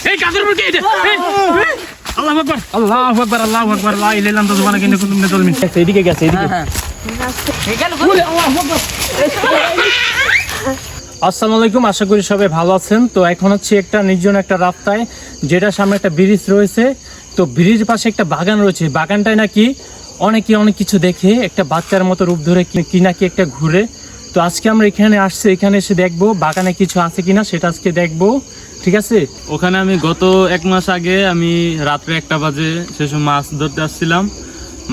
এই গাছের উপর কে এটা? আল্লাহু আকবার, আল্লাহু আকবার, আল্লাহু আকবার, লা ইলাহা ইল্লাল্লাহ সুবহানাকা ইন্নী কুনতু মিনাজ জালিমিন। এদিকে গেছে, এদিকে। আসসালামু আলাইকুম, আশা করি সবাই ভালো আছেন। তো এখন হচ্ছে একটা নির্জন একটা রাস্তায়, যেটার সামনে একটা ব্রিজ রয়েছে। তো ব্রিজের পাশে একটা বাগান রয়েছে। বাগানটায় নাকি অনেকে অনেক কিছু দেখে, একটা বাচ্চার মতো রূপ ধরে কি নাকি একটা ঘুরে। তো আজকে আমরা এখানে আসছি, এখানে এসে দেখবো বাগানে কিছু আছে কিনা, সেটা আজকে দেখবো। ঠিক আছে। ওখানে আমি গত 1 মাস আগে আমি রাত্রে 1টা বাজে সেসব মাছ ধরতে আসছিলাম।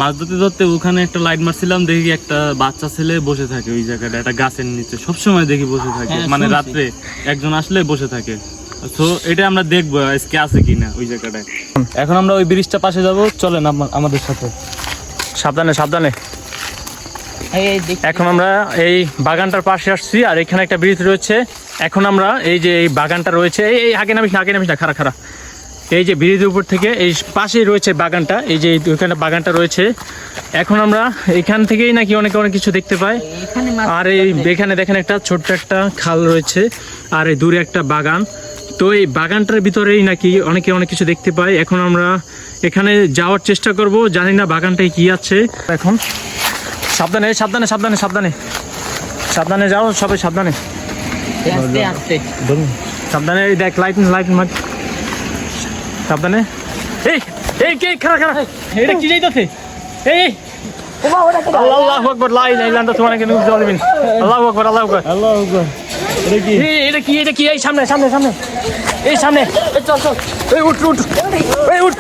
মাছ ধরতে ওখানে একটা লাইট মারছিলাম, দেখি একটা বাচ্চা ছেলে বসে থাকে ওই জায়গাটা, একটা গাছের নিচে সবসময় দেখি বসে থাকে। মানে রাত্রে একজন আসলে বসে থাকে। তো এটা আমরা দেখবো আজকে আছে কিনা ওই জায়গাটায়। এখন আমরা ওই ব্রিজটা পাশে যাব, চলেন আমাদের সাথে। সাবধানে সাবধানে। এখন আমরা এই বাগানটার পাশে আসছি, আর এখানে একটা ব্রিজ রয়েছে। এখন আমরা এই যে এই বাগানটা রয়েছে, এই আগে নামিস না, খাড়া খাড়া। এই যে ব্রিজের উপর থেকে এই পাশেই রয়েছে বাগানটা, এই যে ওইখানে বাগানটা রয়েছে। এখন আমরা এখান থেকেই নাকি অনেক কিছু দেখতে পাই। আর এই এখানে দেখেন একটা ছোট্ট একটা খাল রয়েছে, আর এই দূরে একটা বাগান। তো এই বাগানটার ভিতরেই নাকি অনেকে অনেক কিছু দেখতে পাই। এখন আমরা এখানে যাওয়ার চেষ্টা করব, জানি না বাগানটায় কি আছে। এখন সাবধানে সাবধানে সাবধানে সাবধানে সাবধানে যাও, সবাই সাবধানে সাবধানে। দেখ লাইট মার, সাবধানে। এই এই কে খাড়া খাড়া, এটা কি যাইতাছে? এই আল্লাহু আকবার, লা ইলাহা ইল্লাল্লাহ সুবহানাকা ইন্নী কুনতু মিনাজ জালিমিন। আল্লাহু আকবার, আল্লাহু আকবার, আল্লাহু আকবার। এটা কি এই সামনে এই সামনে, চল এই উঠ এই উঠ।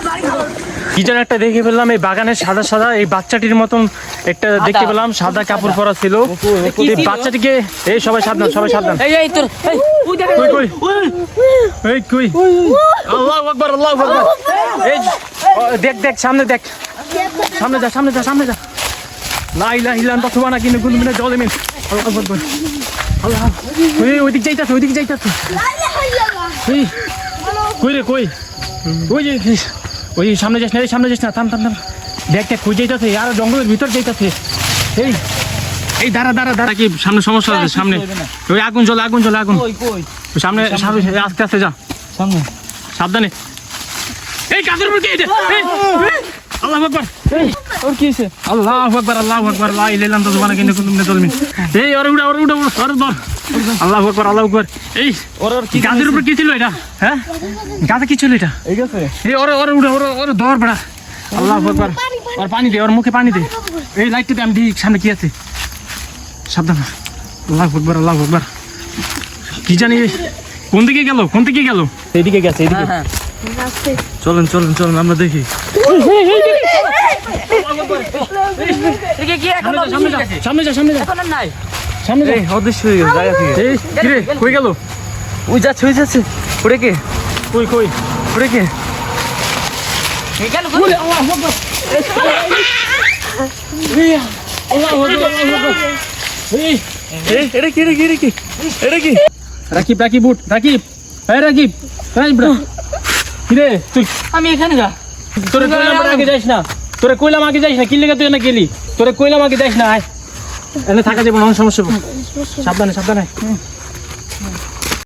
কি যেন একটা দেখে ফেললাম এই বাগানে, সাদা এই বাচ্চাটির মতন একটা দেখতে পেলাম, সাদা কাপড় পরা ছিল এই বাচ্চাটিকে। এই সবাই সাবধান, সবাই সাবধান। কই আল্লাহু আকবার, আল্লাহু আকবার। এই দেখ সামনে, দেখ সামনে যা। লা ইলাহা ইল্লাল্লাহ সুবহানাকা ইন্নী কুনতু মিনাজ জালিমিন। আল্লাহু আকবার, আল্লাহ। ওইদিক যাইতাছে। কই ওই সামনে যাস না, থাম। দেখ কই যাইতাছে, আর জঙ্গলের ভিতর যাইতাছে। এই দাঁড়া কি সামনে সমস্যা আছে? সামনে ওই আগুন জ্বলে সামনে আস্তে যা, সামনে সাবধানে। এই কাজের উপর কে এটা? আল্লাহু আকবার। ওর কি হইছে? আল্লাহু আকবার, আল্লাহু আকবার, লা ইলাহা ইল্লাল্লাহ সুবহানাকা ইন্নী কুনতু মিনাজ জালিমিন। এই ওরে উড়া ধর। আল্লাহু আকবার, আল্লাহু আকবার। এই ওর কি গাছের উপর কি ছিল এটা? হ্যাঁ, গাছে কি ছিল এটা? এই গাছে। এই ওরে উড়া ধর বড়া। আল্লাহু আকবার। আর পানি দে, ওর মুখে পানি দে। এই লাইটটা আমি দিই, সামনে কি আছে? সাবধান। আল্লাহু আকবার, আল্লাহু আকবার। কি জানি কোন দিকে গেল? এইদিকে গেছে, এইদিকে। চলেন আমরা দেখি। সামনে যা। অদৃশ্য হয়ে গেল জায়গা থেকে। কিরে কই গেল? ওই যাচ্ছে। ওরে কে? কই ওরে কে? রাকিব কিরে তুই? আমি এখানে যা। তোরে কইলাম আগে যাইস না, কি লেগে তুই না গেলি? তোরে কইলাম আগে যাইস না। এনে থাকা যাবে না, সমস্যা। সাবধানে